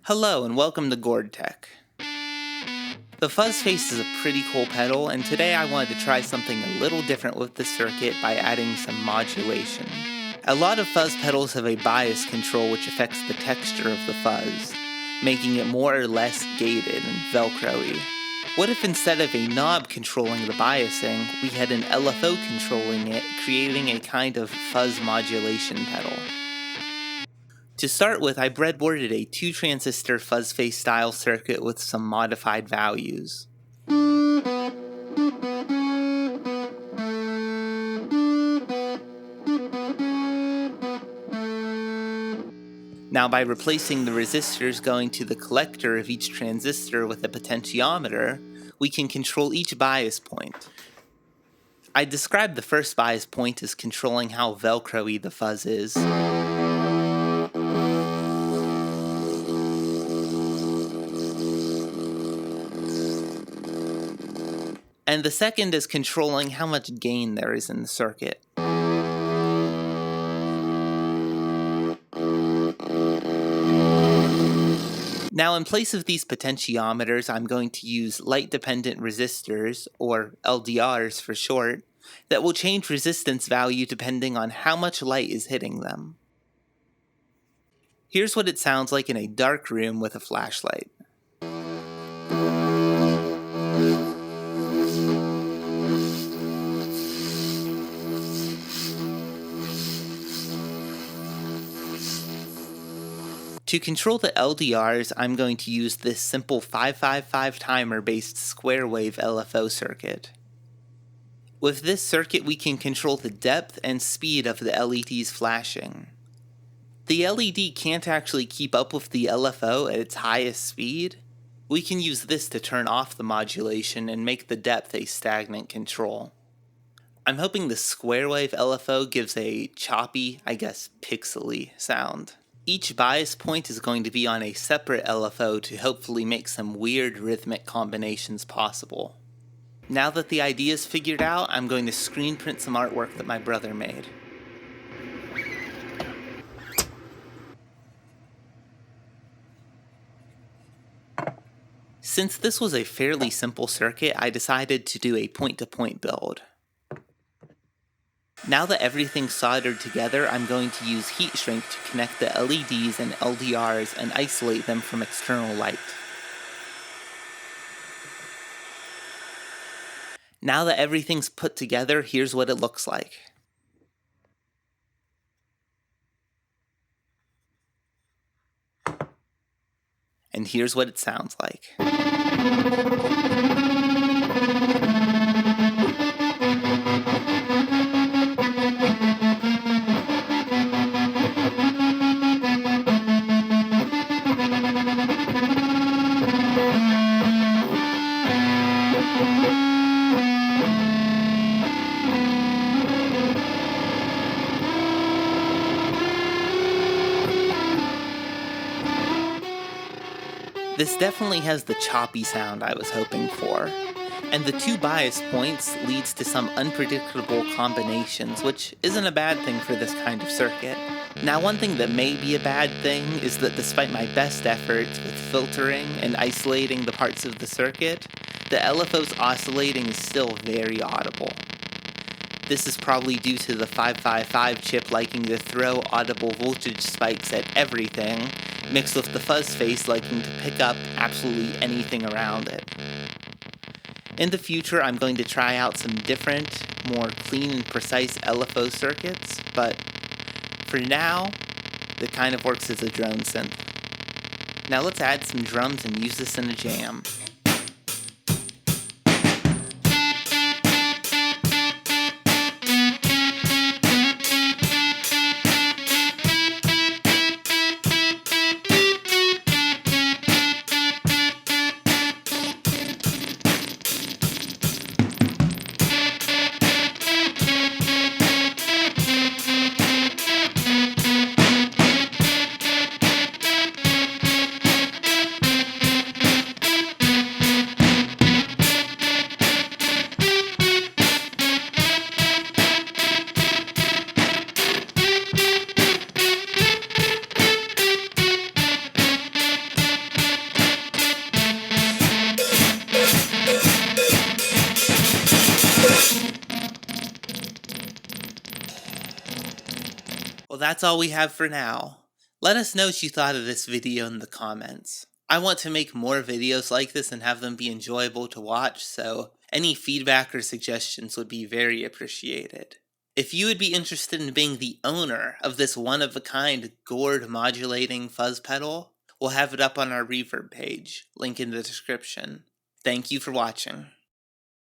Hello and welcome to GOURD Tech. The Fuzz Face is a pretty cool pedal, and today I wanted to try something a little different with the circuit by adding some modulation. A lot of fuzz pedals have a bias control which affects the texture of the fuzz, making it more or less gated and velcro-y. What if instead of a knob controlling the biasing, we had an LFO controlling it, creating a kind of fuzz modulation pedal? To start with, I breadboarded a 2-transistor Fuzz Face style circuit with some modified values. Now, by replacing the resistors going to the collector of each transistor with a potentiometer, we can control each bias point. I described the first bias point as controlling how velcro-y the fuzz is. And the second is controlling how much gain there is in the circuit. Now, in place of these potentiometers, I'm going to use light-dependent resistors, or LDRs for short, that will change resistance value depending on how much light is hitting them. Here's what it sounds like in a dark room with a flashlight. To control the LDRs, I'm going to use this simple 555 timer-based square wave LFO circuit. With this circuit, we can control the depth and speed of the LEDs flashing. The LED can't actually keep up with the LFO at its highest speed. We can use this to turn off the modulation and make the depth a stagnant control. I'm hoping the square wave LFO gives a choppy, pixely sound. Each bias point is going to be on a separate LFO to hopefully make some weird rhythmic combinations possible. Now that the idea is figured out, I'm going to screen print some artwork that my brother made. Since this was a fairly simple circuit, I decided to do a point-to-point build. Now that everything's soldered together, I'm going to use heat shrink to connect the LEDs and LDRs and isolate them from external light. Now that everything's put together, here's what it looks like. And here's what it sounds like. This definitely has the choppy sound I was hoping for, and the 2 bias points leads to some unpredictable combinations, which isn't a bad thing for this kind of circuit. Now, one thing that may be a bad thing is that despite my best efforts with filtering and isolating the parts of the circuit, the LFO's oscillating is still very audible. This is probably due to the 555 chip liking to throw audible voltage spikes at everything, mixed with the Fuzz Face liking to pick up absolutely anything around it. In the future, I'm going to try out some different, more clean and precise LFO circuits, but for now, it kind of works as a drone synth. Now let's add some drums and use this in a jam. Well, that's all we have for now. Let us know what you thought of this video in the comments. I want to make more videos like this and have them be enjoyable to watch, so any feedback or suggestions would be very appreciated. If you would be interested in being the owner of this one-of-a-kind GOURD modulating fuzz pedal, we'll have it up on our Reverb page, link in the description. Thank you for watching.